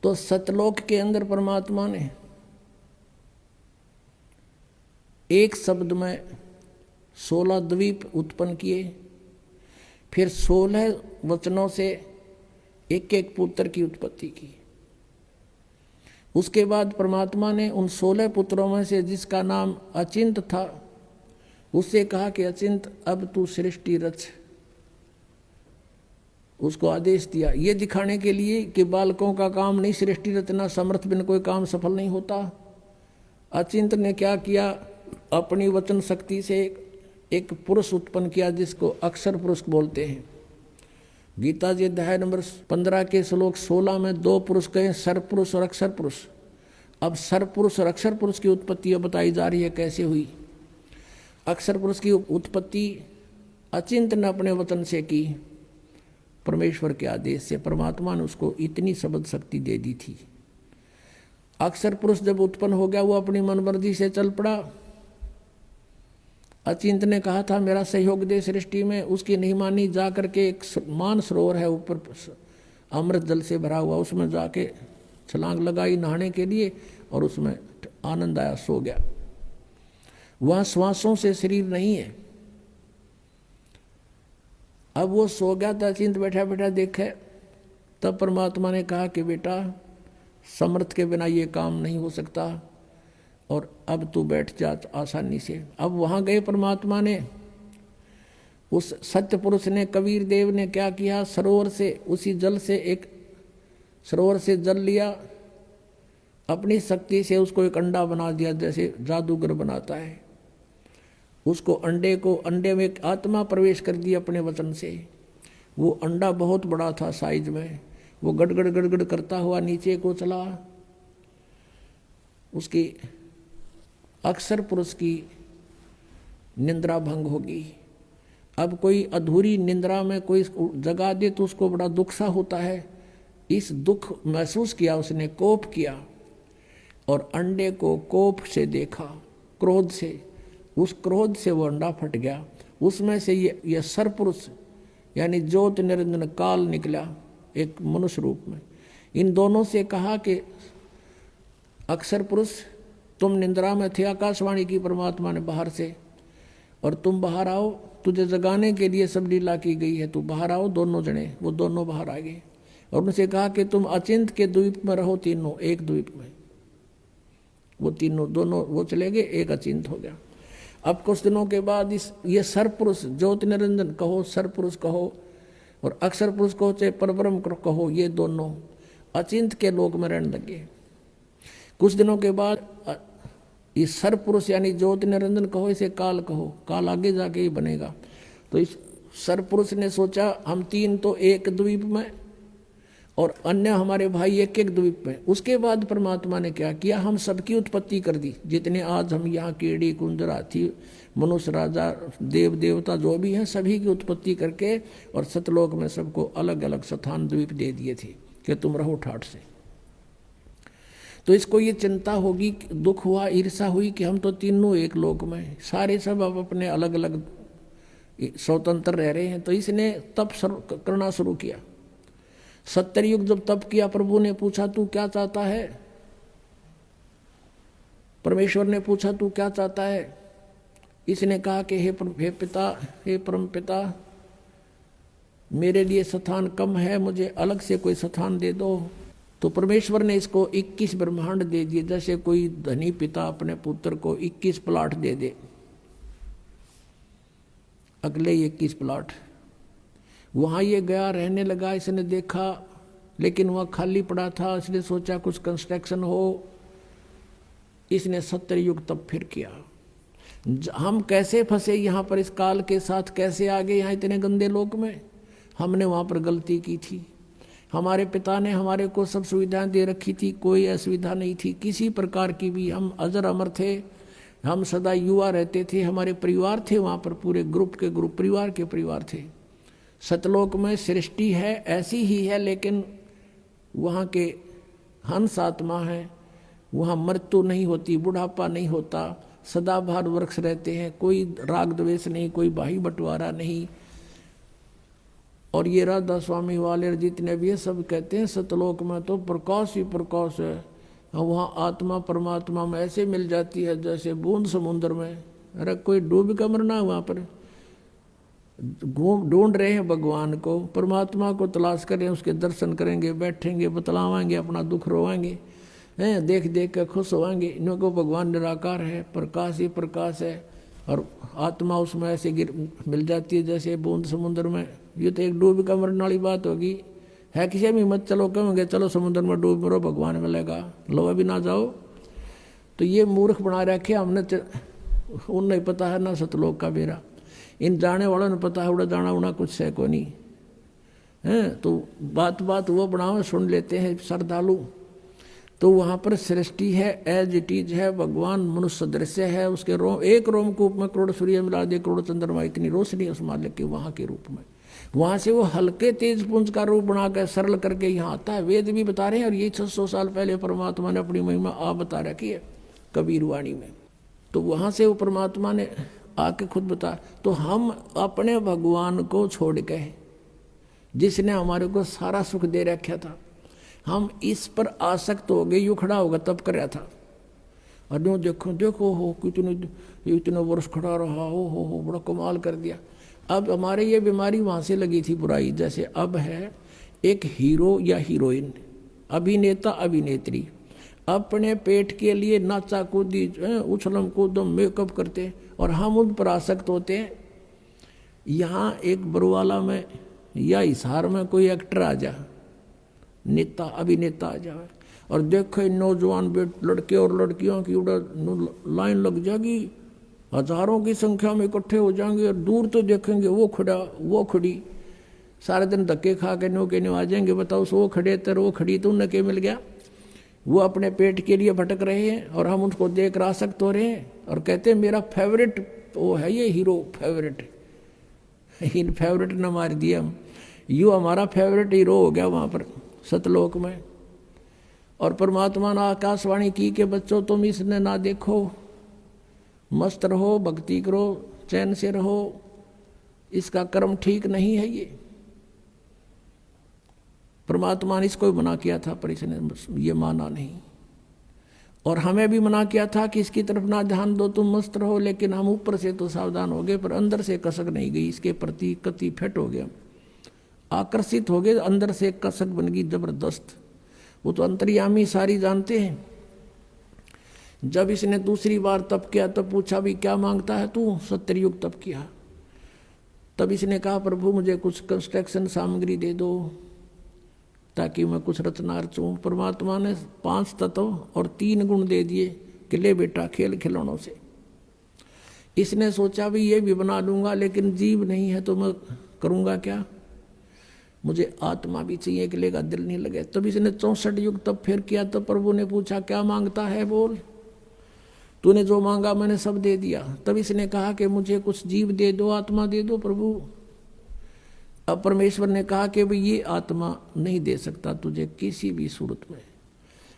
तो सतलोक के अंदर परमात्मा ने एक शब्द में 16 द्वीप उत्पन्न किए, फिर 16 वचनों से एक एक पुत्र की उत्पत्ति की। उसके बाद परमात्मा ने उन 16 पुत्रों में से जिसका नाम अचिंत था उससे कहा कि अचिंत अब तू सृष्टि रच। उसको आदेश दिया ये दिखाने के लिए कि बालकों का काम नहीं सृष्टि रचना, समर्थ बिन कोई काम सफल नहीं होता। अचिंत ने क्या किया, अपनी वचन शक्ति से एक पुरुष उत्पन्न किया जिसको अक्षर पुरुष बोलते हैं। गीता जी अध्याय नंबर 15 के श्लोक 16 में 2 पुरुष कहे, सर पुरुष और अक्षर पुरुष। अब सर पुरुष और अक्षर पुरुष की उत्पत्ति बताई जा रही है कैसे हुई। अक्षर पुरुष की उत्पत्ति अचिंत ने अपने वचन से की, परमेश्वर के आदेश से। परमात्मा ने उसको इतनी शब्द शक्ति दे दी थी। अक्षर पुरुष जब उत्पन्न हो गया वो अपनी मनमर्जी से चल पड़ा। अचिंत ने कहा था मेरा सहयोग दे सृष्टि में, उसकी नहीं मानी। जा करके एक मान सरोवर है ऊपर अमृत जल से भरा हुआ, उसमें जाके छलांग लगाई नहाने के लिए और उसमें आनंद आया, सो गया। वहाँ श्वासों से शरीर नहीं है। अब वो सो गया था, अचिंत बैठा बैठा देखे, तब परमात्मा ने कहा कि बेटा समर्थ के बिना ये काम नहीं हो सकता और अब तू बैठ जा आसानी से। अब वहाँ गए परमात्मा ने, उस सत्य पुरुष ने, कबीर देव ने क्या किया, सरोवर से उसी जल से एक सरोवर से जल लिया, अपनी शक्ति से उसको एक अंडा बना दिया जैसे जादूगर बनाता है। उसको अंडे में एक आत्मा प्रवेश कर दी अपने वचन से। वो अंडा बहुत बड़ा था साइज में, वो गड़गड़ गड़गड़ करता हुआ नीचे को चला। उसकी अक्षर पुरुष की निंद्रा भंग होगी। अब कोई अधूरी निंद्रा में कोई जगा दे तो उसको बड़ा दुख सा होता है। इस दुख महसूस किया उसने, कोप किया और अंडे को कोप से देखा, क्रोध से। उस क्रोध से वो अंडा फट गया। उसमें से ये सरपुरुष यानी ज्योत निरंजन काल निकला एक मनुष्य रूप में। इन दोनों से कहा कि अक्षर पुरुष तुम निंद्रा में थे, आकाशवाणी की परमात्मा ने बाहर से, और तुम बाहर आओ, तुझे जगाने के लिए सब लीला की गई है, तू बाहर आओ। दोनों जने वो दोनों बाहर आ गए और उनसे कहा कि तुम अचिंत के द्वीप में रहो, तीनों एक द्वीप में। वो तीनों दोनों वो चले गए, एक अचिंत हो गया। अब कुछ दिनों के बाद ये सरपुरुष ज्योत निरंजन कहो, सरपुरुष कहो और अक्षर पुरुष कहो, चाहे परब्रह्म कहो, ये दोनों अचिंत के लोक में रहने लगे। कुछ दिनों के बाद इस सरपुरुष यानी ज्योत निरंजन कहो, इसे काल कहो, काल आगे जाके ही बनेगा। तो इस सरपुरुष ने सोचा हम तीन तो एक द्वीप में और अन्य हमारे भाई एक एक द्वीप में। उसके बाद परमात्मा ने क्या किया, हम सबकी उत्पत्ति कर दी। जितने आज हम यहाँ कीड़ी कुंजर हाथी मनुष्य राजा देव देवता जो भी हैं सभी की उत्पत्ति करके और सतलोक में सबको अलग अलग स्थान द्वीप दे दिए थे कि तुम रहो ठाठ से। तो इसको ये चिंता होगी, दुख हुआ, ईर्षा हुई कि हम तो तीनों एक लोक में, सारे सब अब अपने अलग अलग स्वतंत्र रह रहे हैं। तो इसने तप करना शुरू किया। 70 युग जब तप किया, प्रभु ने पूछा तू क्या चाहता है, परमेश्वर ने पूछा तू क्या चाहता है। इसने कहा कि हे पिता, हे परम पिता, मेरे लिए स्थान कम है, मुझे अलग से कोई स्थान दे दो। तो परमेश्वर ने इसको 21 ब्रह्मांड दे दिए। जैसे कोई धनी पिता अपने पुत्र को 21 प्लाट दे दे, अगले 21 प्लाट। वहाँ ये गया, रहने लगा। इसने देखा लेकिन वहाँ खाली पड़ा था, इसने सोचा कुछ कंस्ट्रक्शन हो। इसने 70 युग तब फिर किया। हम कैसे फंसे यहाँ पर, इस काल के साथ कैसे आ गए यहाँ इतने गंदे लोक में। हमने वहाँ पर गलती की थी। हमारे पिता ने हमारे को सब सुविधाएं दे रखी थी, कोई असुविधा नहीं थी किसी प्रकार की भी। हम अजर अमर थे, हम सदा युवा रहते थे। हमारे परिवार थे वहाँ पर, पूरे ग्रुप के ग्रुप, परिवार के परिवार थे। सतलोक में सृष्टि है ऐसी ही है, लेकिन वहाँ के हंस आत्मा है, वहाँ मृत्यु नहीं होती, बुढ़ापा नहीं होता, सदाबहार वृक्ष रहते हैं, कोई राग द्वेष नहीं, कोई बाही बंटवारा नहीं। और ये राधा स्वामी वाले जितने भी है सब कहते हैं सतलोक में तो प्रकाश ही प्रकाश है, वहाँ आत्मा परमात्मा में ऐसे मिल जाती है जैसे बूंद समुद्र में। अरे कोई डूब का मरना, वहाँ पर ढूंढ रहे हैं भगवान को, परमात्मा को तलाश करें, उसके दर्शन करेंगे, बैठेंगे, बतलावाएंगे, अपना दुख रोवाएंगे, हैं देख देख कर खुश होवाएंगे। इनको भगवान निराकार है, प्रकाश ही प्रकाश है, और आत्मा उसमें ऐसे मिल जाती है जैसे बूंद समुद्र में। ये तो एक डूब का मरने वाली बात होगी, है किसी में मत चलो, कहेंगे चलो समुद्र में डूब मरो भगवान मिलेगा, लो अभी ना जाओ। तो ये मूर्ख बना रखे हमने, उन्हें पता है ना सतलोक का बेरा, इन जाने वालों ने पता है उड़ा जाना उड़ा कुछ है को नहीं है। तो बात बात वो बनाओ सुन लेते हैं श्रद्धालु। तो वहाँ पर सृष्टि है, एज इट इज है, भगवान मनुष्य दृश्य है, उसके रोम एक रोमकूप में करोड़ सूर्य मिला दे, करोड़ चंद्रमा, इतनी रोशनी उस मालिक के वहाँ के रूप में। वहाँ से वो हल्के तेज पुंज का रूप बनाकर सरल करके यहाँ आता है। वेद भी बता रहे हैं, और ये 600 साल पहले परमात्मा ने अपनी महिमा आप बता रखी है कबीर वाणी में। तो वहाँ से वो परमात्मा ने आके खुद बता। तो हम अपने भगवान को छोड़ के, जिसने हमारे को सारा सुख दे रखा था, हम इस पर आसक्त हो गए। यूँ खड़ा होगा तब कर रहा था, और यूँ देखो देखो हो इतने वर्ष खड़ा रहा, हो बड़ा कमाल कर दिया। अब हमारे ये बीमारी वहाँ से लगी थी बुराई। जैसे अब है एक हीरो या हीरोइन, अभिनेता अभिनेत्री, अपने पेट के लिए नाचा कूदी उछलम कूदम मेकअप करते, और हम उन पर आसक्त होते हैं। यहाँ एक बरुवाला में या हिसार में कोई एक्टर आ जा, नेता अभिनेता आ जाए, और देखे नौजवान लड़के और लड़कियों की उड़ा लाइन लग जाएगी, हजारों की संख्या में इकट्ठे हो जाएंगे, और दूर तो देखेंगे वो खड़ा वो खड़ी, सारे दिन धक्के खा के नो के नो आ जाएंगे। बताओ वो खड़े तर वो खड़ी, तो उन्हें क्या मिल गया? वो अपने पेट के लिए भटक रहे हैं, और हम उनको देख आसक्त हो रहे हैं, और कहते हैं मेरा फेवरेट वो है ये हीरो, फेवरेट। इन फेवरेट ने मार दिया हम, यू हमारा फेवरेट हीरो हो गया वहाँ पर सतलोक में। और परमात्मा ने आकाशवाणी की कि बच्चों तुम इसने ना देखो, मस्त रहो, भक्ति करो, चैन से रहो, इसका कर्म ठीक नहीं है। ये परमात्मा ने इसको भी मना किया था, पर इसने ये माना नहीं। और हमें भी मना किया था कि इसकी तरफ ना ध्यान दो, तुम मस्त रहो, लेकिन हम ऊपर से तो सावधान हो गए, पर अंदर से कसक नहीं गई, इसके प्रति कति फिट हो गया, आकर्षित हो गए, अंदर से कसक बन गई जबरदस्त। वो तो अंतर्यामी सारी जानते हैं। जब इसने दूसरी बार तप किया तब पूछा भी क्या मांगता है तू? 70 युग तप किया। तब इसने कहा प्रभु मुझे कुछ कंस्ट्रक्शन सामग्री दे दो ताकि मैं कुछ रचना रचूं। परमात्मा ने 5 तत्व और 3 गुण दे दिए कि ले बेटा खेल खिलौनों से। इसने सोचा भी ये भी बना लूंगा, लेकिन जीव नहीं है तो मैं करूंगा क्या, मुझे आत्मा भी चाहिए कि लेगा दिल नहीं लगे। तब इसने 64 युग तब फिर किया। तब प्रभु ने पूछा क्या मांगता है, बोल। तूने जो मांगा मैंने सब दे दिया। तब इसने कहा कि मुझे कुछ जीव दे दो, आत्मा दे दो प्रभु। अब परमेश्वर ने कहा कि भाई ये आत्मा नहीं दे सकता तुझे किसी भी सूरत में।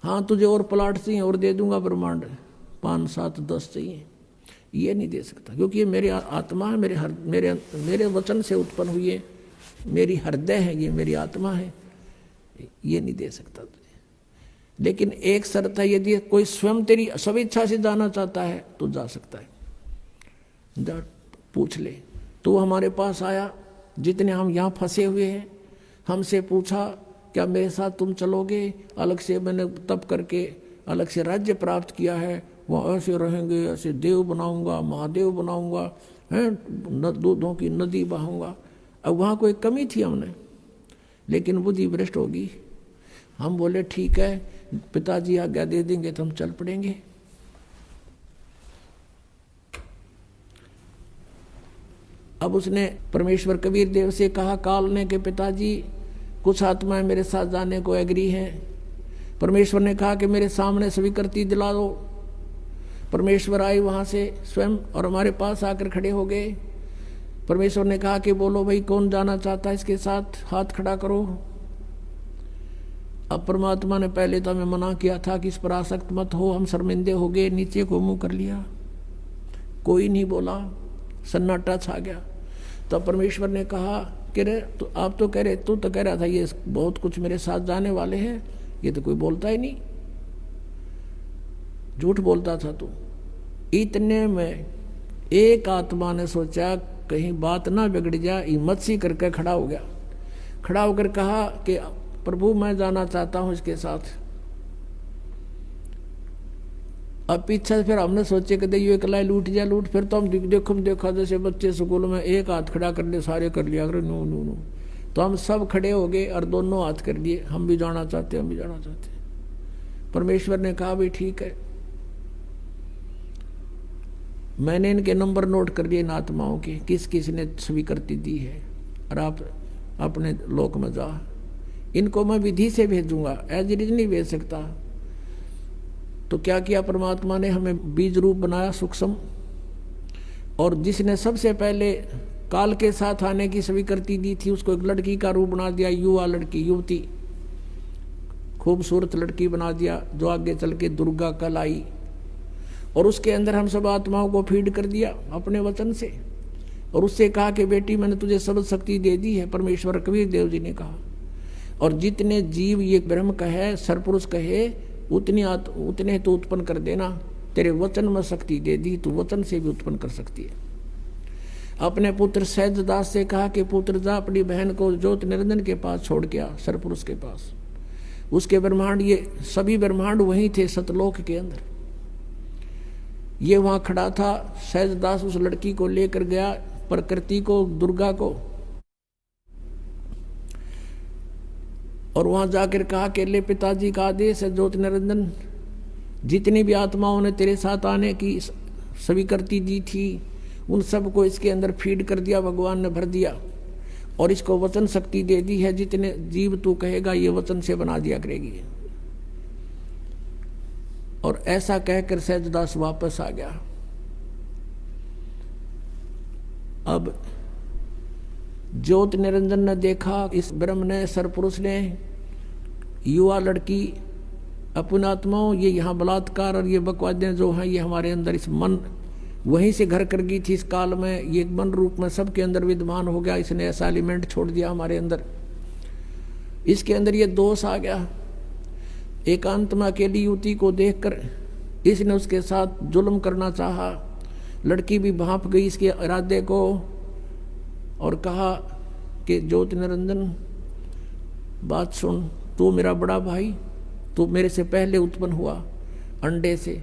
हाँ तुझे और प्लाट चाहिए और दे दूंगा, ब्रह्मांड 5, 7, 10 चाहिए, ये नहीं दे सकता, क्योंकि ये मेरी आत्मा है, मेरे वचन से उत्पन्न हुई है, मेरी हृदय है, ये मेरी आत्मा है, ये नहीं दे सकता तुझे। लेकिन एक शर्त है, यदि कोई स्वयं तेरी स्वेच्छा से जाना चाहता है तो जा सकता है, जा पूछ ले। तो हमारे पास आया, जितने हम यहाँ फंसे हुए हैं, हमसे पूछा क्या मेरे साथ तुम चलोगे? अलग से मैंने तप करके अलग से राज्य प्राप्त किया है, वहाँ ऐसे रहेंगे, ऐसे देव बनाऊंगा, महादेव बनाऊंगा, हैं दूधों की नदी बहाऊंगा। अब वहाँ कोई कमी थी हमने, लेकिन बुद्धि भ्रष्ट होगी। हम बोले ठीक है, पिताजी आज्ञा दे देंगे तो हम चल पड़ेंगे। अब उसने परमेश्वर कबीर देव से कहा काल ने कि पिताजी कुछ आत्माएं मेरे साथ जाने को एग्री हैं। परमेश्वर ने कहा कि मेरे सामने स्वीकृति दिला दो। परमेश्वर आए वहाँ से स्वयं और हमारे पास आकर खड़े हो गए। परमेश्वर ने कहा कि बोलो भाई कौन जाना चाहता है इसके साथ, हाथ खड़ा करो। अब परमात्मा ने पहले तो हमें मना किया था कि इस पर आसक्त मत हो, हम शर्मिंदे हो गए, नीचे को मुंह कर लिया, कोई नहीं बोला, सन्नाटा छा गया। तब परमेश्वर ने कहा कह रहे तो आप तो कह रहे, तू तो कह रहा था ये बहुत कुछ मेरे साथ जाने वाले हैं, ये तो कोई बोलता ही नहीं, झूठ बोलता था तू। इतने में एक आत्मा ने सोचा कहीं बात ना बिगड़ जाए, हिम्मत सी करके खड़ा हो गया। खड़ा होकर कहा कि प्रभु मैं जाना चाहता हूं इसके साथ। अब पीछे फिर हमने सोचे कि ये कलाई लूट जा लूट, फिर तो हम देखा जैसे बच्चे स्कूल में एक हाथ खड़ा कर ले, सारे कर लिया अगर नो नो नो, तो हम सब खड़े हो गए और दोनों हाथ कर दिए, हम भी जाना चाहते, हम भी जाना चाहते। परमेश्वर ने कहा भाई ठीक है, मैंने इनके नंबर नोट कर लिए इन आत्माओं के, किस किस ने स्वीकृति दी है, और आप अपने लोक में जा। इनको मैं विधि से भेजूंगा, एज इट इज नहीं भेज सकता। तो क्या किया परमात्मा ने, हमें बीज रूप बनाया सूक्ष्म, और जिसने सबसे पहले काल के साथ आने की स्वीकृति दी थी उसको एक लड़की का रूप बना दिया, युवा लड़की, युवती, खूबसूरत लड़की बना दिया, जो आगे चल के दुर्गा कल आई। और उसके अंदर हम सब आत्माओं को फीड कर दिया अपने वचन से, और उससे कहा कि बेटी मैंने तुझे सब शक्ति दे दी है, परमेश्वर कबीर देव जी ने कहा। और जितने जीव ये ब्रह्म कहे, सरपुरुष कहे, उतने तो उत्पन्न कर देना, तेरे वचन में शक्ति दे दी, तू वचन से भी उत्पन्न कर सकती है। अपने पुत्र सहजदास से कहा कि पुत्र जा अपनी बहन को ज्योत निरंजन के पास छोड़ के आ, सरपुरुष के पास। उसके ब्रह्मांड, ये सभी ब्रह्मांड वहीं थे सतलोक के अंदर। ये वहां खड़ा था, सहजदास उस लड़की को लेकर गया, प्रकृति को, दुर्गा को, और वहां जाकर कहा कि ले पिताजी का आदेश है, ज्योत निरंजन जितनी भी आत्माओं ने तेरे साथ आने की स्वीकृति दी थी उन सबको इसके अंदर फीड कर दिया, भगवान ने भर दिया, और इसको वचन शक्ति दे दी है, जितने जीव तू कहेगा ये वचन से बना दिया करेगी। और ऐसा कहकर सहजदास वापस आ गया। अब ज्योत निरंजन ने देखा, इस ब्रह्म ने, सरपुरुष ने, युवा लड़की, अपनी आत्माओं, ये यहाँ बलात्कार और ये बकवादें जो हैं ये हमारे अंदर, इस मन वहीं से घर कर गई थी इस काल में, ये मन रूप में सबके अंदर विद्यमान हो गया, इसने ऐसा एलिमेंट छोड़ दिया हमारे अंदर, इसके अंदर ये दोष आ गया। एकांत में अकेली युवती को देखकर इसने उसके साथ जुल्म करना चाहा, लड़की भी भांप गई इसके इरादे को, और कहा कि ज्योति निरंजन बात सुन, तू मेरा बड़ा भाई, तू मेरे से पहले उत्पन्न हुआ, अंडे से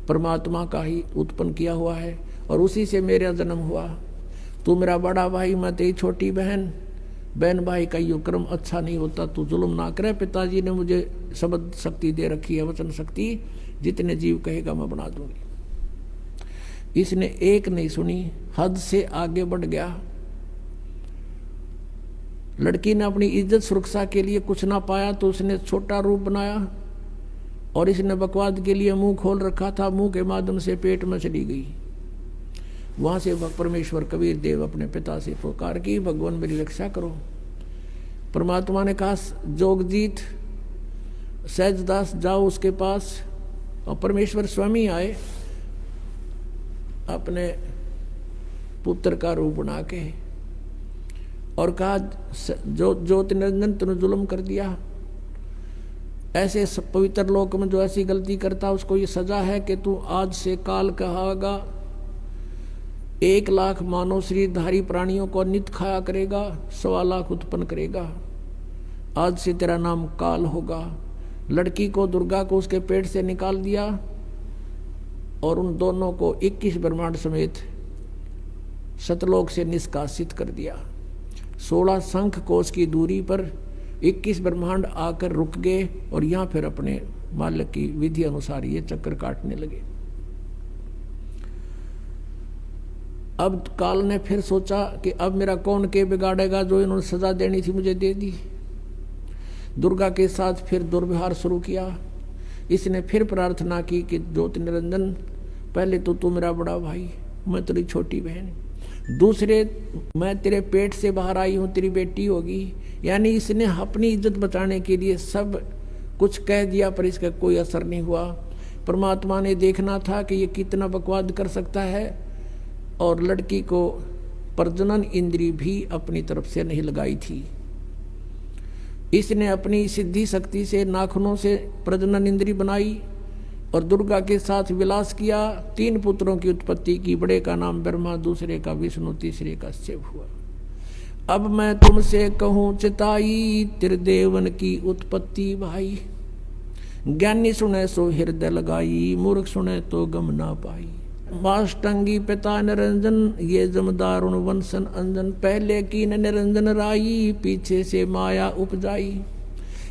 परमात्मा का ही उत्पन्न किया हुआ है, और उसी से मेरा जन्म हुआ। तू मेरा बड़ा भाई, मैं तेरी छोटी बहन, बहन भाई का यो क्रम अच्छा नहीं होता, तू जुल्म ना करे। पिताजी ने मुझे शब्द शक्ति दे रखी है, वचन शक्ति, जितने जीव कहेगा मैं बना दूंगी। इसने एक नहीं सुनी, हद से आगे बढ़ गया। लड़की ने अपनी इज्जत सुरक्षा के लिए कुछ ना पाया तो उसने छोटा रूप बनाया, और इसने बकवाद के लिए मुंह खोल रखा था, मुंह के माध्यम से पेट में चली गई। वहां से परमेश्वर कबीर देव अपने पिता से पुकार की, भगवान मेरी रक्षा करो। परमात्मा ने कहा जोगजीत, सहजदास जाओ उसके पास, और परमेश्वर स्वयं आए अपने पुत्र का रूप बना के, और कहा ज्योति निरंजन तूने जुल्म कर दिया, ऐसे पवित्र लोक में जो ऐसी गलती करता उसको ये सजा है कि तू आज से काल कहागा, 1 लाख मानव शरीरधारी प्राणियों को नित खाया करेगा, 1.25 लाख उत्पन्न करेगा, आज से तेरा नाम काल होगा। लड़की को, दुर्गा को उसके पेट से निकाल दिया, और उन दोनों को 21 ब्रह्मांड समेत सतलोक से निष्कासित कर दिया। 16 शंख कोश की दूरी पर 21 ब्रह्मांड आकर रुक गए, और यहाँ फिर अपने मालिक की विधि अनुसार ये चक्कर काटने लगे। अब काल ने फिर सोचा कि अब मेरा कौन के बिगाड़ेगा, जो इन्होंने सजा देनी थी मुझे दे दी। दुर्गा के साथ फिर दुर्व्यवहार शुरू किया। इसने फिर प्रार्थना की कि ज्योति निरंजन, पहले तो तू मेरा बड़ा भाई, मैं तेरी छोटी बहन, दूसरे मैं तेरे पेट से बाहर आई हूँ, तेरी बेटी होगी। यानी इसने अपनी इज्जत बचाने के लिए सब कुछ कह दिया, पर इसका कोई असर नहीं हुआ। परमात्मा ने देखना था कि ये कितना बकवाद कर सकता है, और लड़की को प्रजनन इंद्री भी अपनी तरफ से नहीं लगाई थी। इसने अपनी सिद्धि शक्ति से नाखूनों से प्रजनन इंद्री बनाई और दुर्गा के साथ विलास किया। 3 पुत्रों की उत्पत्ति की। बड़े का नाम ब्रह्मा, दूसरे का विष्णु, तीसरे का शिव हुआ। अब मैं तुमसे कहूँ चिताई, त्रिदेवन की उत्पत्ति भाई। ज्ञानी सुने सो हृदय लगाई, मूर्ख सुने तो गम ना पाई। माष्टंगी पिता निरंजन, ये जमदारुण वंशन अंजन। पहले कीन निरंजन राई, पीछे से माया उपजाई।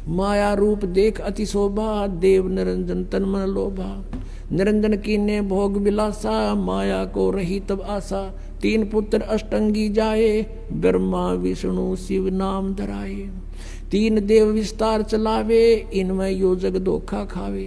माया रूप देख अति शोभा, देव निरंजन तन मन लोभा। निरंजन कीने भोग विलासा, माया को रही तब आशा। 3 पुत्र अष्टंगी जाए, ब्रह्मा विष्णु शिव नाम धराए। 3 देव विस्तार चलावे, इनमें यो जग धोखा खावे।